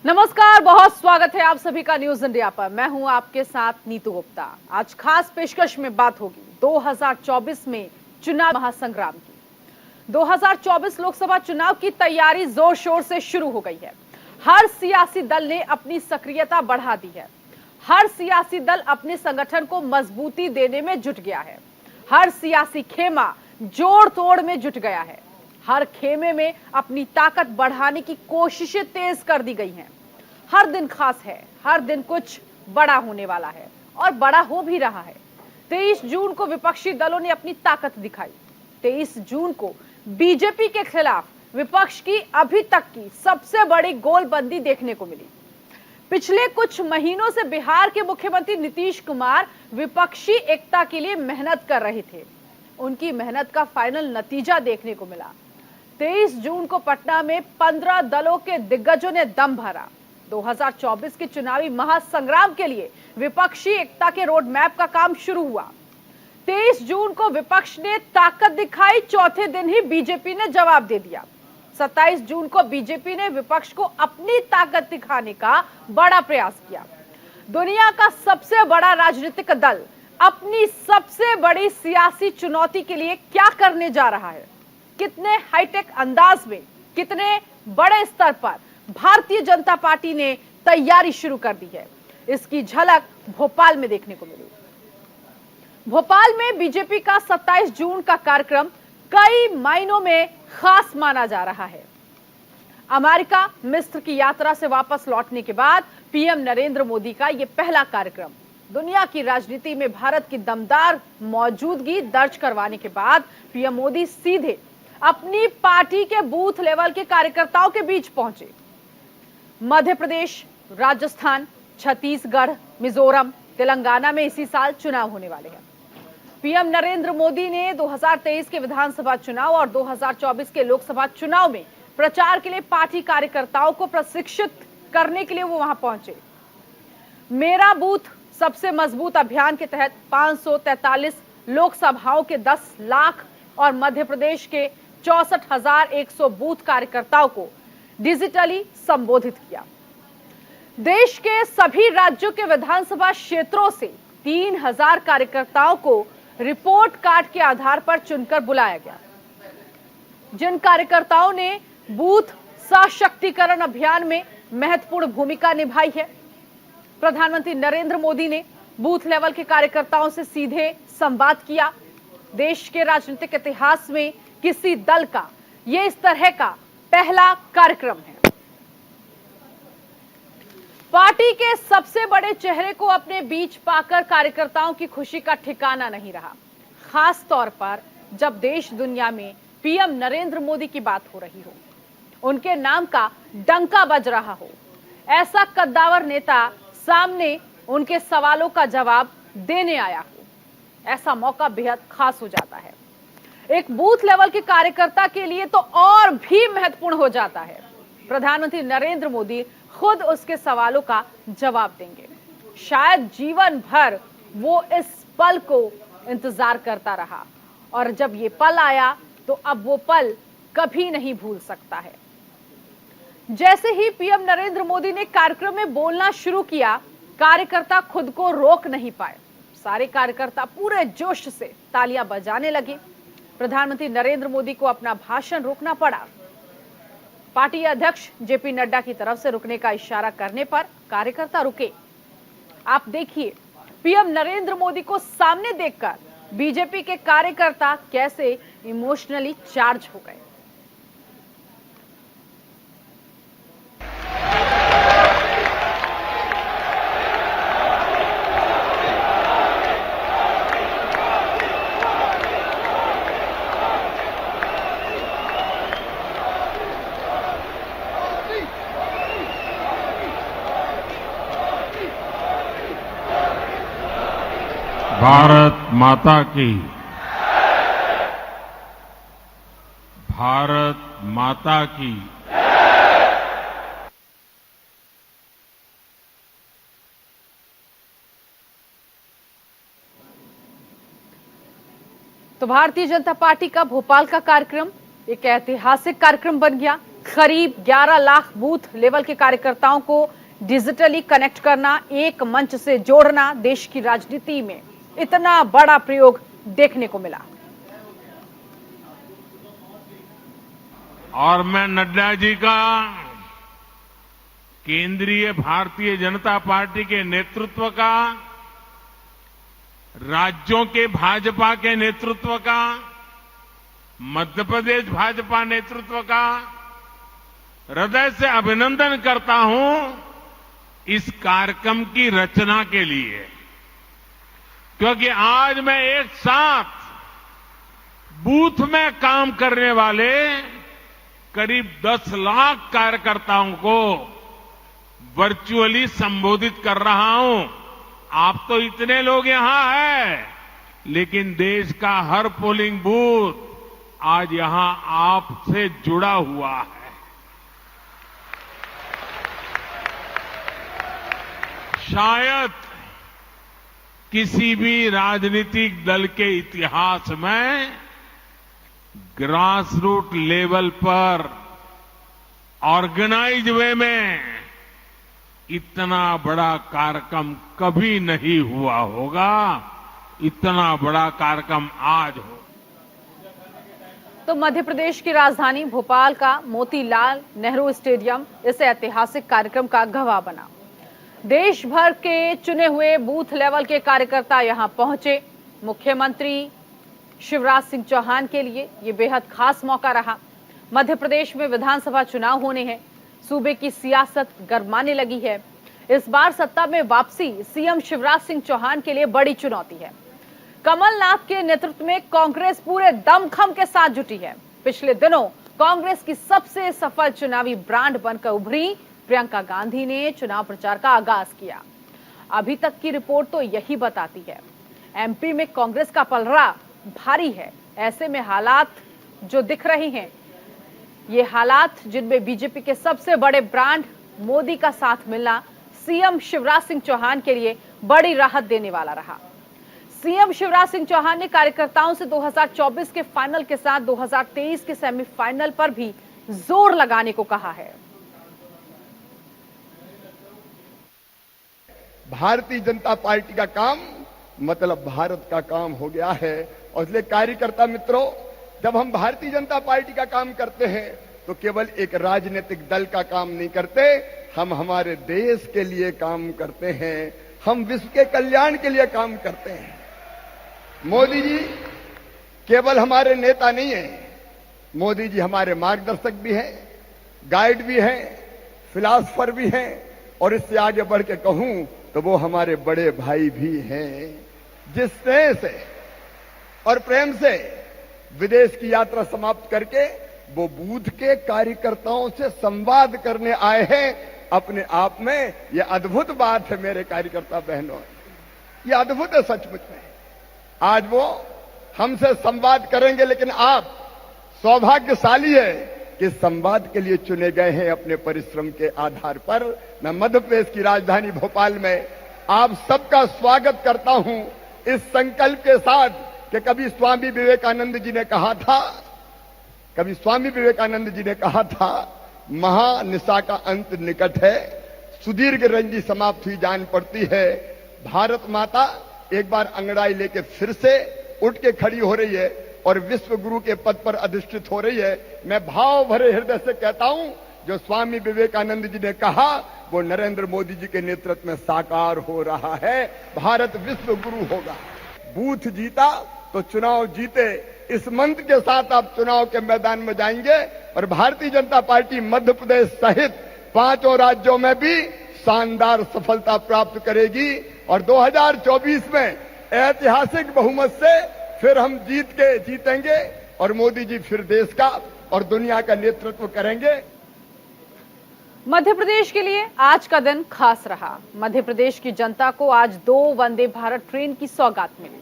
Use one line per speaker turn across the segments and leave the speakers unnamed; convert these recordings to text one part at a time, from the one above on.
नमस्कार, बहुत स्वागत है आप सभी का न्यूज इंडिया पर। मैं हूं आपके साथ नीतू गुप्ता। आज खास पेशकश में बात होगी 2024 में चुनाव महासंग्राम की। 2024 लोकसभा चुनाव की तैयारी जोर शोर से शुरू हो गई है। हर सियासी दल ने अपनी सक्रियता बढ़ा दी है। हर सियासी दल अपने संगठन को मजबूती देने में जुट गया है। हर सियासी खेमा जोड़ तोड़ में जुट गया है। हर खेमे में अपनी ताकत बढ़ाने की कोशिशें तेज कर दी गई हैं। हर दिन खास है, हर दिन कुछ बड़ा होने वाला है और बड़ा हो भी रहा है। 23 जून को विपक्षी दलों ने अपनी ताकत दिखाई। 23 जून को बीजेपी के खिलाफ विपक्ष की अभी तक की सबसे बड़ी गोलबंदी देखने को मिली। पिछले कुछ महीनों से बिहार के मुख्यमंत्री नीतीश कुमार विपक्षी एकता के लिए मेहनत कर रहे थे। उनकी मेहनत का फाइनल नतीजा देखने को मिला। 23 जून को पटना में 15 दलों के दिग्गजों ने दम भरा। 2024 के चुनावी महासंग्राम के लिए विपक्षी एकता के रोड मैप का काम शुरू हुआ। 23 जून को विपक्ष ने ताकत दिखाई, चौथे दिन ही बीजेपी ने जवाब दे दिया। 27 जून को बीजेपी ने विपक्ष को अपनी ताकत दिखाने का बड़ा प्रयास किया। दुनिया का सबसे बड़ा राजनीतिक दल अपनी सबसे बड़ी सियासी चुनौती के लिए क्या करने जा रहा है, कितने हाईटेक अंदाज में, कितने बड़े स्तर पर भारतीय जनता पार्टी ने तैयारी शुरू कर दी है, इसकी झलक भोपाल में देखने को मिली। भोपाल में बीजेपी का 27 जून का कार्यक्रम कई मायनों में खास माना जा रहा है। अमेरिका मिस्र की यात्रा से वापस लौटने के बाद पीएम नरेंद्र मोदी का यह पहला कार्यक्रम। दुनिया की राजनीति में भारत की दमदार मौजूदगी दर्ज करवाने के बाद पीएम मोदी सीधे अपनी पार्टी के बूथ लेवल के कार्यकर्ताओं के बीच पहुंचे। मध्य प्रदेश, राजस्थान, छत्तीसगढ़, मिजोरम, तेलंगाना में इसी साल चुनाव होने वाले हैं। पीएम नरेंद्र मोदी ने 2023 के विधानसभा चुनाव और 2024 के लोकसभा चुनाव में प्रचार के लिए पार्टी कार्यकर्ताओं को प्रशिक्षित करने के लिए वो वहां पहुंचे। मेरा बूथ सबसे मजबूत अभियान के तहत 543 लोकसभाओं के 10 लाख और मध्य प्रदेश के 64,100 बूथ कार्यकर्ताओं को डिजिटली संबोधित किया। देश के सभी राज्यों के विधानसभा क्षेत्रों से 3,000 कार्यकर्ताओं को रिपोर्ट कार्ड के आधार पर चुनकर बुलाया गया। जिन कार्यकर्ताओं ने बूथ सशक्तिकरण अभियान में महत्वपूर्ण भूमिका निभाई है, प्रधानमंत्री नरेंद्र मोदी ने बूथ लेवल के कार्यकर्ताओं से सीधे संवाद किया। देश के राजनीतिक इतिहास में किसी दल का यह इस तरह का पहला कार्यक्रम है। पार्टी के सबसे बड़े चेहरे को अपने बीच पाकर कार्यकर्ताओं की खुशी का ठिकाना नहीं रहा, खास तौर पर जब देश दुनिया में पीएम नरेंद्र मोदी की बात हो रही हो, उनके नाम का डंका बज रहा हो। ऐसा कद्दावर नेता सामने उनके सवालों का जवाब देने आया हो, ऐसा मौका बेहद खास हो जाता है। एक बूथ लेवल के कार्यकर्ता के लिए तो और भी महत्वपूर्ण हो जाता है। प्रधानमंत्री नरेंद्र मोदी खुद उसके सवालों का जवाब देंगे। शायद जीवन भर वो इस पल को इंतजार करता रहा और जब ये पल आया तो अब वो पल कभी नहीं भूल सकता है। जैसे ही पीएम नरेंद्र मोदी ने कार्यक्रम में बोलना शुरू किया, कार्यकर्ता खुद को रोक नहीं पाए। सारे कार्यकर्ता पूरे जोश से तालियां बजाने लगे। प्रधानमंत्री नरेंद्र मोदी को अपना भाषण रोकना पड़ा। पार्टी अध्यक्ष जेपी नड्डा की तरफ से रुकने का इशारा करने पर कार्यकर्ता रुके। आप देखिए, पीएम नरेंद्र मोदी को सामने देखकर बीजेपी के कार्यकर्ता कैसे इमोशनली चार्ज हो गए।
भारत माता की, भारत माता की।
तो भारतीय जनता पार्टी का भोपाल का कार्यक्रम एक ऐतिहासिक कार्यक्रम बन गया। करीब 11 लाख बूथ लेवल के कार्यकर्ताओं को डिजिटली कनेक्ट करना, एक मंच से जोड़ना देश की राजनीति में इतना बड़ा प्रयोग देखने को मिला।
और मैं नड्डा जी का, केंद्रीय भारतीय जनता पार्टी के नेतृत्व का, राज्यों के भाजपा के नेतृत्व का, मध्य प्रदेश भाजपा नेतृत्व का हृदय से अभिनंदन करता हूं इस कार्यक्रम की रचना के लिए, क्योंकि आज मैं एक साथ बूथ में काम करने वाले करीब 10 लाख कार्यकर्ताओं को वर्चुअली संबोधित कर रहा हूं। आप तो इतने लोग यहां हैं, लेकिन देश का हर पोलिंग बूथ आज यहां आपसे जुड़ा हुआ है। शायद किसी भी राजनीतिक दल के इतिहास में ग्रास रूट लेवल पर ऑर्गेनाइज वे में इतना बड़ा कार्यक्रम कभी नहीं हुआ होगा, इतना बड़ा कार्यक्रम आज हो।
तो मध्य प्रदेश की राजधानी भोपाल का मोतीलाल नेहरू स्टेडियम इस ऐतिहासिक कार्यक्रम का गवाह बना। देश भर के चुने हुए बूथ लेवल के कार्यकर्ता यहां पहुंचे। मुख्यमंत्री शिवराज सिंह चौहान के लिए यह बेहद खास मौका रहा। मध्य प्रदेश में विधानसभा चुनाव होने हैं, सूबे की सियासत गरमाने लगी है। इस बार सत्ता में वापसी सीएम शिवराज सिंह चौहान के लिए बड़ी चुनौती है। कमलनाथ के नेतृत्व में कांग्रेस पूरे दमखम के साथ जुटी है। पिछले दिनों कांग्रेस की सबसे सफल चुनावी ब्रांड बनकर उभरी प्रियंका गांधी ने चुनाव प्रचार का आगाज किया। अभी तक की रिपोर्ट तो यही बताती है, एमपी में कांग्रेस का पलड़ा भारी है। ऐसे में हालात जो दिख रहे हैं, ये हालात जिनमें बीजेपी के सबसे बड़े ब्रांड मोदी का साथ मिलना सीएम शिवराज सिंह चौहान के लिए बड़ी राहत देने वाला रहा। सीएम शिवराज सिंह चौहान ने कार्यकर्ताओं से 2024 के फाइनल के साथ 2023 के सेमीफाइनल पर भी जोर लगाने को कहा है।
भारतीय जनता पार्टी का काम मतलब भारत का काम हो गया है। और इसलिए कार्यकर्ता मित्रों, जब हम भारतीय जनता पार्टी का काम करते हैं तो केवल एक राजनीतिक दल का काम नहीं करते, हम हमारे देश के लिए काम करते हैं, हम विश्व के कल्याण के लिए काम करते हैं। मोदी जी केवल हमारे नेता नहीं हैं, मोदी जी हमारे मार्गदर्शक भी हैं, गाइड भी हैं, फिलॉसफर भी हैं, और इससे आगे बढ़ के कहूं तो वो हमारे बड़े भाई भी हैं। जिस स्नेह से और प्रेम से विदेश की यात्रा समाप्त करके वो बूथ के कार्यकर्ताओं से संवाद करने आए हैं, अपने आप में ये अद्भुत बात है मेरे कार्यकर्ता बहनों, ये अद्भुत है सचमुच में। आज वो हमसे संवाद करेंगे, लेकिन आप सौभाग्यशाली है कि संवाद के लिए चुने गए हैं अपने परिश्रम के आधार पर। मैं मध्य प्रदेश की राजधानी भोपाल में आप सबका स्वागत करता हूं इस संकल्प के साथ कि कभी स्वामी विवेकानंद जी ने कहा था महानिशा का अंत निकट है, सुदीर्घ रंजी समाप्त हुई जान पड़ती है। भारत माता एक बार अंगड़ाई लेके फिर से उठ के खड़ी हो रही है और विश्व गुरु के पद पर अधिष्ठित हो रही है। मैं भाव भरे हृदय से कहता हूं, जो स्वामी विवेकानंद जी ने कहा वो नरेंद्र मोदी जी के नेतृत्व में साकार हो रहा है। भारत विश्व गुरु होगा। बूथ जीता तो चुनाव जीते, इस मंत्र के साथ आप चुनाव के मैदान में जाएंगे और भारतीय जनता पार्टी मध्य प्रदेश सहित 5 राज्यों में भी शानदार सफलता प्राप्त करेगी और 2024 में ऐतिहासिक बहुमत से फिर हम जीतेंगे और मोदी जी फिर देश का और दुनिया का नेतृत्व करेंगे।
मध्य प्रदेश के लिए आज का दिन खास रहा। मध्य प्रदेश की जनता को आज 2 वंदे भारत ट्रेन की सौगात मिली।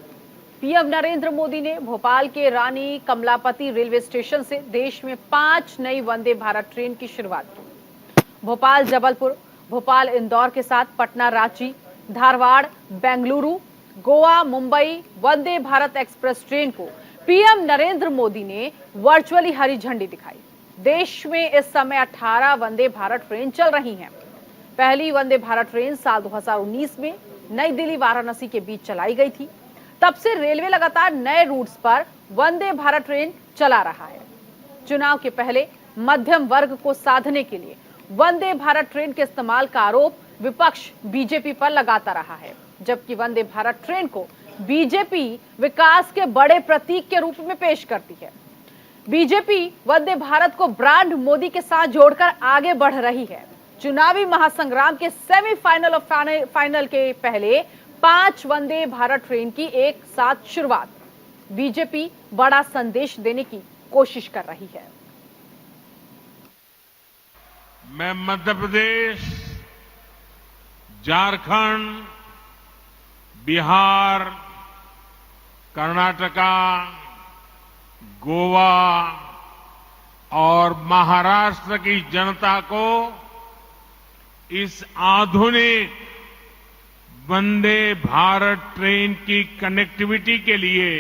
पीएम नरेंद्र मोदी ने भोपाल के रानी कमलापति रेलवे स्टेशन से देश में 5 नई वंदे भारत ट्रेन की शुरुआत की। भोपाल जबलपुर, भोपाल इंदौर के साथ पटना रांची, धारवाड़, बेंगलुरु, गोवा, मुंबई वंदे भारत एक्सप्रेस ट्रेन को पीएम नरेंद्र मोदी ने वर्चुअली हरी झंडी दिखाई। देश में इस समय 18 वंदे भारत ट्रेन चल रही हैं। पहली वंदे भारत ट्रेन साल 2019 में नई दिल्ली वाराणसी के बीच चलाई गई थी। तब से रेलवे लगातार नए रूट्स पर वंदे भारत ट्रेन चला रहा है। चुनाव के पहले मध्यम वर्ग को साधने के लिए वंदे भारत ट्रेन के इस्तेमाल का आरोप विपक्ष बीजेपी पर लगाता रहा है, जबकि वंदे भारत ट्रेन को बीजेपी विकास के बड़े प्रतीक के रूप में पेश करती है। बीजेपी वंदे भारत को ब्रांड मोदी के साथ जोड़कर आगे बढ़ रही है। चुनावी महासंग्राम के सेमीफाइनल और फाइनल के पहले 5 वंदे भारत ट्रेन की एक साथ शुरुआत बीजेपी बड़ा संदेश देने की कोशिश कर रही है।
मैं मध्य प्रदेश, झारखंड, बिहार, कर्नाटका, गोवा और महाराष्ट्र की जनता को इस आधुनिक वंदे भारत ट्रेन की कनेक्टिविटी के लिए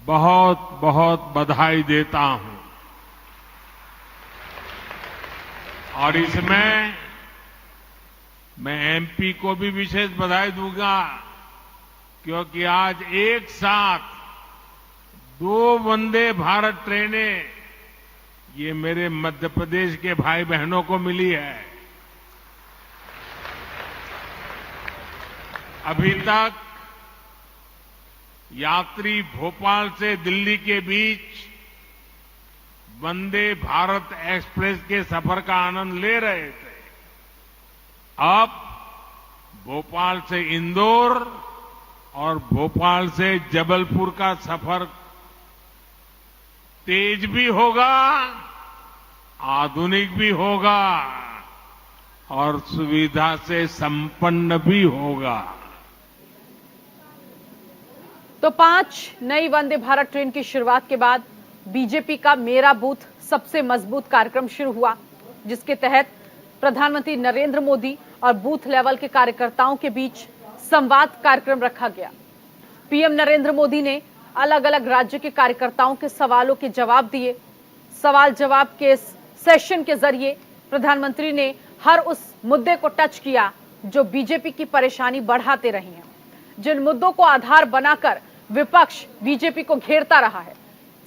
बहुत बहुत बधाई देता हूं। और इसमें मैं एमपी को भी विशेष बधाई दूंगा, क्योंकि आज एक साथ 2 वंदे भारत ट्रेनें ये मेरे मध्य प्रदेश के भाई बहनों को मिली है। अभी तक यात्री भोपाल से दिल्ली के बीच वंदे भारत एक्सप्रेस के सफर का आनंद ले रहे थे। अब भोपाल से इंदौर और भोपाल से जबलपुर का सफर तेज भी होगा, आधुनिक भी होगा और सुविधा से संपन्न भी होगा।
तो 5 नई वंदे भारत ट्रेन की शुरुआत के बाद बीजेपी का मेरा बूथ सबसे मजबूत कार्यक्रम शुरू हुआ, जिसके तहत प्रधानमंत्री नरेंद्र मोदी और बूथ लेवल के कार्यकर्ताओं के बीच संवाद कार्यक्रम रखा गया। पीएम नरेंद्र मोदी ने अलग अलग राज्य के कार्यकर्ताओं के सवालों के जवाब दिए। सवाल जवाब के सेशन के जरिए प्रधानमंत्री ने हर उस मुद्दे को टच किया जो बीजेपी की परेशानी बढ़ाते रही हैं। जिन मुद्दों को आधार बनाकर विपक्ष बीजेपी को घेरता रहा है,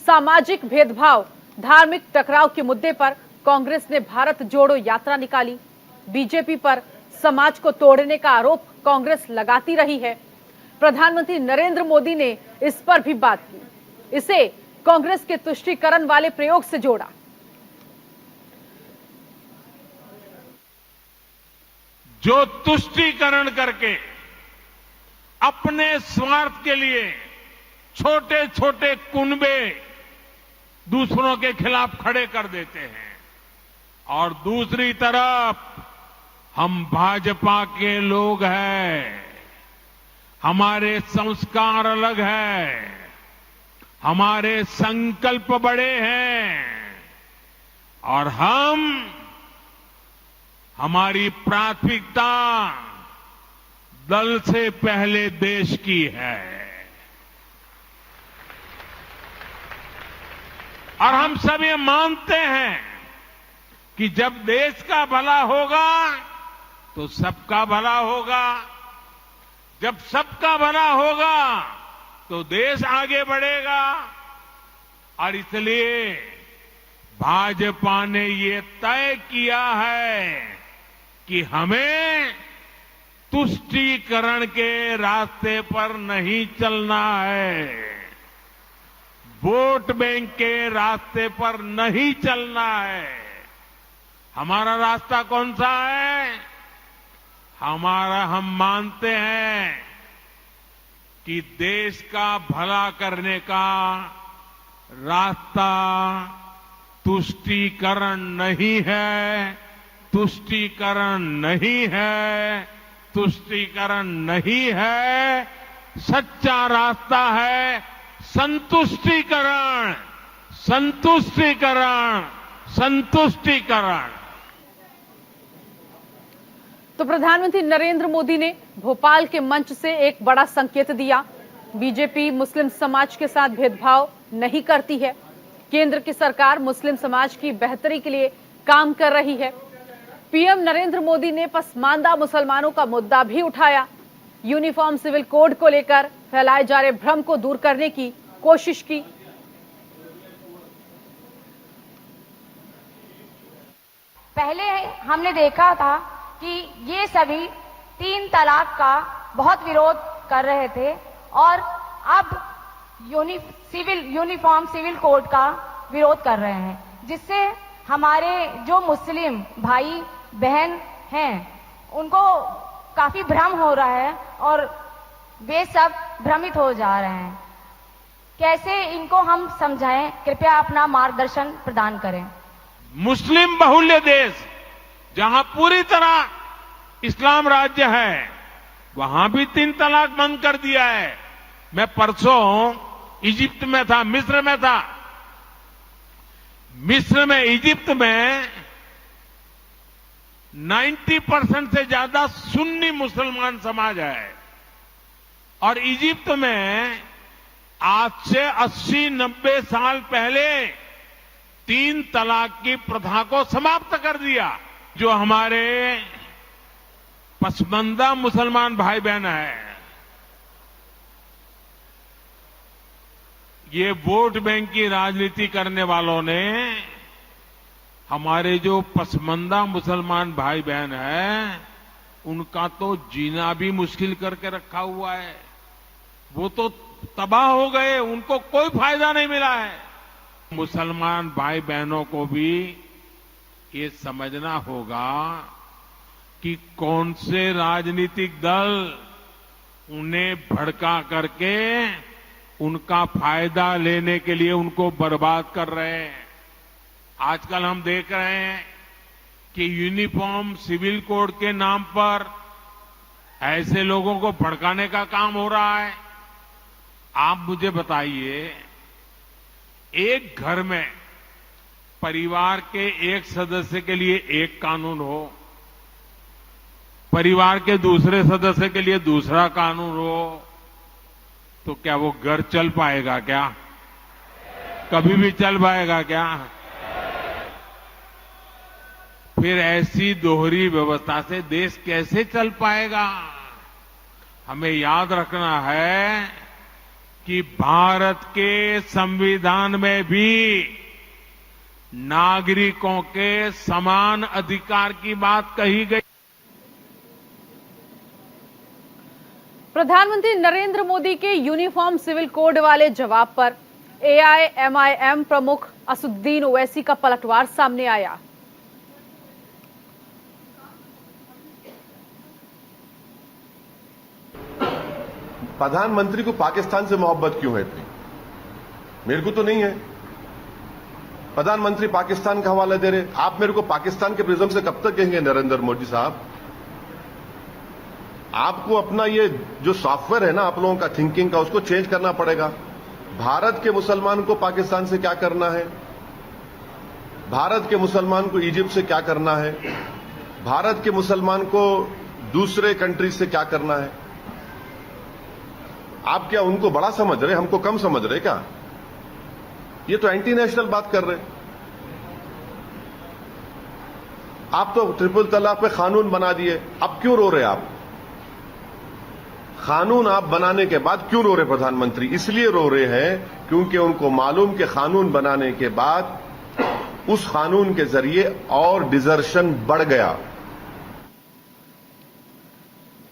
सामाजिक भेदभाव, धार्मिक टकराव के मुद्दे पर कांग्रेस ने भारत जोड़ो यात्रा निकाली। बीजेपी पर समाज को तोड़ने का आरोप कांग्रेस लगाती रही है। प्रधानमंत्री नरेंद्र मोदी ने इस पर भी बात की। इसे कांग्रेस के तुष्टीकरण वाले प्रयोग से जोड़ा।
जो तुष्टीकरण करके अपने स्वार्थ के लिए छोटे छोटे कुनबे दूसरों के खिलाफ खड़े कर देते हैं, और दूसरी तरफ हम भाजपा के लोग हैं, हमारे संस्कार अलग हैं, हमारे संकल्प बड़े हैं और हमारी प्राथमिकता दल से पहले देश की है। और हम सब ये मानते हैं कि जब देश का भला होगा तो सबका भला होगा, जब सबका भला होगा तो देश आगे बढ़ेगा। और इसलिए भाजपा ने ये तय किया है कि हमें तुष्टीकरण के रास्ते पर नहीं चलना है, वोट बैंक के रास्ते पर नहीं चलना है। हमारा रास्ता कौन सा है? हम मानते हैं कि देश का भला करने का रास्ता तुष्टीकरण नहीं है, तुष्टीकरण नहीं है, तुष्टीकरण नहीं है। सच्चा रास्ता है संतुष्टीकरण, संतुष्टीकरण, संतुष्टीकरण।
तो प्रधानमंत्री नरेंद्र मोदी ने भोपाल के मंच से एक बड़ा संकेत दिया। बीजेपी मुस्लिम समाज के साथ भेदभाव नहीं करती है, केंद्र की सरकार मुस्लिम समाज की बेहतरी के लिए काम कर रही है। पीएम नरेंद्र मोदी ने पसमानदा मुसलमानों का मुद्दा भी उठाया। यूनिफॉर्म सिविल कोड को लेकर फैलाए जा रहे भ्रम को दूर करने की कोशिश की।
पहले हमने देखा था कि ये सभी 3 तलाक का बहुत विरोध कर रहे थे और अब यूनिफॉर्म सिविल कोड का विरोध कर रहे हैं, जिससे हमारे जो मुस्लिम भाई बहन हैं उनको काफी भ्रम हो रहा है और वे सब भ्रमित हो जा रहे हैं। कैसे इनको हम समझाएं? कृपया अपना मार्गदर्शन प्रदान करें।
मुस्लिम बहुल्य देश जहां पूरी तरह इस्लाम राज्य है, वहां भी 3 तलाक बंद कर दिया है। मैं परसों इजिप्ट में था, मिस्र में था। मिस्र में, इजिप्ट में 90% से ज्यादा सुन्नी मुसलमान समाज है और इजिप्ट में आज से 80-90 साल पहले 3 तलाक की प्रथा को समाप्त कर दिया। जो हमारे पसमानदा मुसलमान भाई बहन है, ये वोट बैंक की राजनीति करने वालों ने हमारे जो पसमानदा मुसलमान भाई बहन है उनका तो जीना भी मुश्किल करके रखा हुआ है। वो तो तबाह हो गए, उनको कोई फायदा नहीं मिला है। मुसलमान भाई बहनों को भी ये समझना होगा कि कौन से राजनीतिक दल उन्हें भड़का करके उनका फायदा लेने के लिए उनको बर्बाद कर रहे हैं। आजकल हम देख रहे हैं कि यूनिफॉर्म सिविल कोड के नाम पर ऐसे लोगों को भड़काने का काम हो रहा है। आप मुझे बताइए, एक घर में परिवार के एक सदस्य के लिए एक कानून हो, परिवार के दूसरे सदस्य के लिए दूसरा कानून हो, तो क्या वो घर चल पाएगा? क्या कभी भी चल पाएगा क्या? फिर ऐसी दोहरी व्यवस्था से देश कैसे चल पाएगा? हमें याद रखना है कि भारत के संविधान में भी नागरिकों के समान अधिकार की बात कही गई।
प्रधानमंत्री नरेंद्र मोदी के यूनिफॉर्म सिविल कोड वाले जवाब पर एआईएमआईएम प्रमुख असदुद्दीन ओवैसी का पलटवार सामने आया।
प्रधानमंत्री को पाकिस्तान से मोहब्बत क्यों है इतनी? मेरे को तो नहीं है। प्रधानमंत्री पाकिस्तान का हवाला दे रहे। आप मेरे को पाकिस्तान के प्रिज्म से कब तक कहेंगे नरेंद्र मोदी साहब? आपको अपना ये जो सॉफ्टवेयर है ना आप लोगों का थिंकिंग का, उसको चेंज करना पड़ेगा। भारत के मुसलमान को पाकिस्तान से क्या करना है, भारत के मुसलमान को इजिप्ट से क्या करना है, भारत के मुसलमान को दूसरे कंट्री से क्या करना है? आप क्या उनको बड़ा समझ रहे, हमको कम समझ रहे क्या? ये तो एंटी नेशनल बात कर रहे। आप तो ट्रिपल तलाक पे कानून बना दिए, अब क्यों रो रहे आप? कानून आप बनाने के बाद क्यों रो रहे प्रधानमंत्री? इसलिए रो रहे हैं क्योंकि उनको मालूम कि कानून बनाने के बाद उस कानून के जरिए और डिजर्शन बढ़ गया।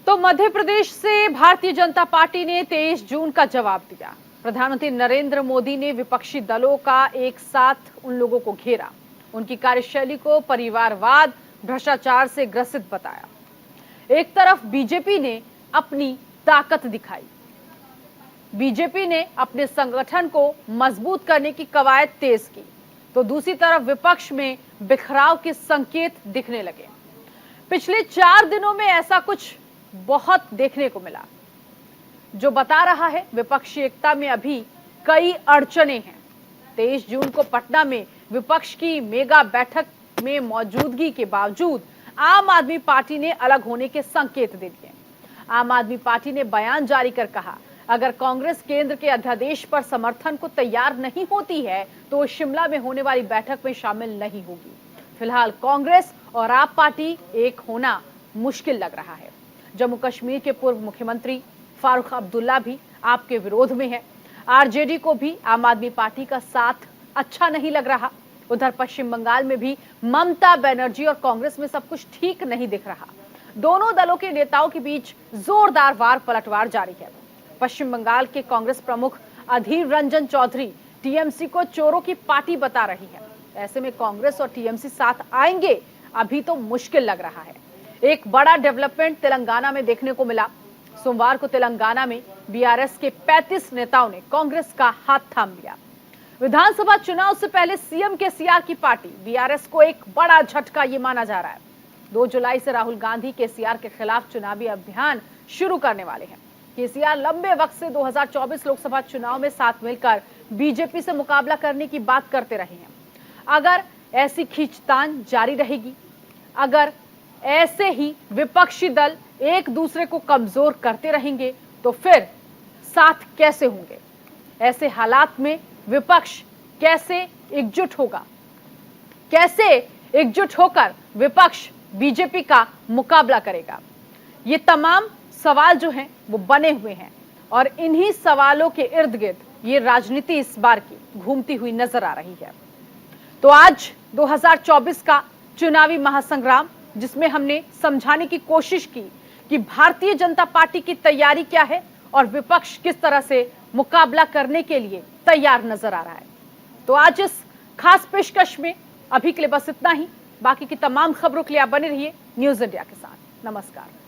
तो मध्य प्रदेश से भारतीय जनता पार्टी ने 23 जून का जवाब दिया। प्रधानमंत्री नरेंद्र मोदी ने विपक्षी दलों का एक साथ उन लोगों को घेरा, उनकी कार्यशैली को परिवारवाद, भ्रष्टाचार से ग्रसित बताया। एक तरफ बीजेपी ने अपनी ताकत दिखाई, बीजेपी ने अपने संगठन को मजबूत करने की कवायद तेज की, तो दूसरी तरफ विपक्ष में बिखराव के संकेत दिखने लगे। पिछले 4 दिनों में ऐसा कुछ बहुत देखने को मिला, जो बता रहा है विपक्षी एकता में अभी कई अड़चने हैं। 23 जून को पटना में विपक्ष की मेगा बैठक में मौजूदगी के बावजूद आम आदमी पार्टी ने अलग होने के संकेत दे दिए। आम आदमी पार्टी ने बयान जारी कर कहा, अगर कांग्रेस केंद्र के अध्यादेश पर समर्थन को तैयार नहीं होती है तो वो शिमला में होने वाली बैठक में शामिल नहीं होगी। फिलहाल कांग्रेस और आप पार्टी एक होना मुश्किल लग रहा है। जम्मू कश्मीर के पूर्व मुख्यमंत्री फारूक अब्दुल्ला भी आपके विरोध में है। आरजेडी को भी आम आदमी पार्टी का साथ अच्छा नहीं लग रहा। उधर पश्चिम बंगाल में भी ममता बनर्जी और कांग्रेस में सब कुछ ठीक नहीं दिख रहा। दोनों दलों के नेताओं के बीच जोरदार वार पलटवार जारी है। पश्चिम बंगाल के कांग्रेस प्रमुख अधीर रंजन चौधरी टीएमसी को चोरों की पार्टी बता रही है। ऐसे में कांग्रेस और टीएमसी साथ आएंगे अभी तो मुश्किल लग रहा है। एक बड़ा डेवलपमेंट तेलंगाना में देखने को मिला। सोमवार को तेलंगाना में बीआरएस के 35 नेताओं ने कांग्रेस का हाथ थाम लिया। विधानसभा चुनाव से पहले सीएम केसीआर की पार्टी बीआरएस को एक बड़ा झटका ये माना जा रहा है। 2 जुलाई से राहुल गांधी केसीआर के खिलाफ चुनावी अभियान शुरू करने वाले हैं। केसीआर लंबे वक्त से 2024 लोकसभा चुनाव में साथ मिलकर बीजेपी से मुकाबला करने की बात करते रहे हैं। अगर ऐसी खींचतान जारी रहेगी, अगर ऐसे ही विपक्षी दल एक दूसरे को कमजोर करते रहेंगे तो फिर साथ कैसे होंगे? ऐसे हालात में विपक्ष कैसे एकजुट होगा? कैसे एकजुट होकर विपक्ष बीजेपी का मुकाबला करेगा? ये तमाम सवाल जो हैं वो बने हुए हैं और इन्हीं सवालों के इर्द गिर्द ये राजनीति इस बार की घूमती हुई नजर आ रही है। तो आज 2024 का चुनावी महासंग्राम, जिसमें हमने समझाने की कोशिश की कि भारतीय जनता पार्टी की तैयारी क्या है और विपक्ष किस तरह से मुकाबला करने के लिए तैयार नजर आ रहा है। तो आज इस खास पेशकश में अभी के लिए बस इतना ही। बाकी की तमाम खबरों के लिए आप बने रहिए न्यूज इंडिया के साथ। नमस्कार।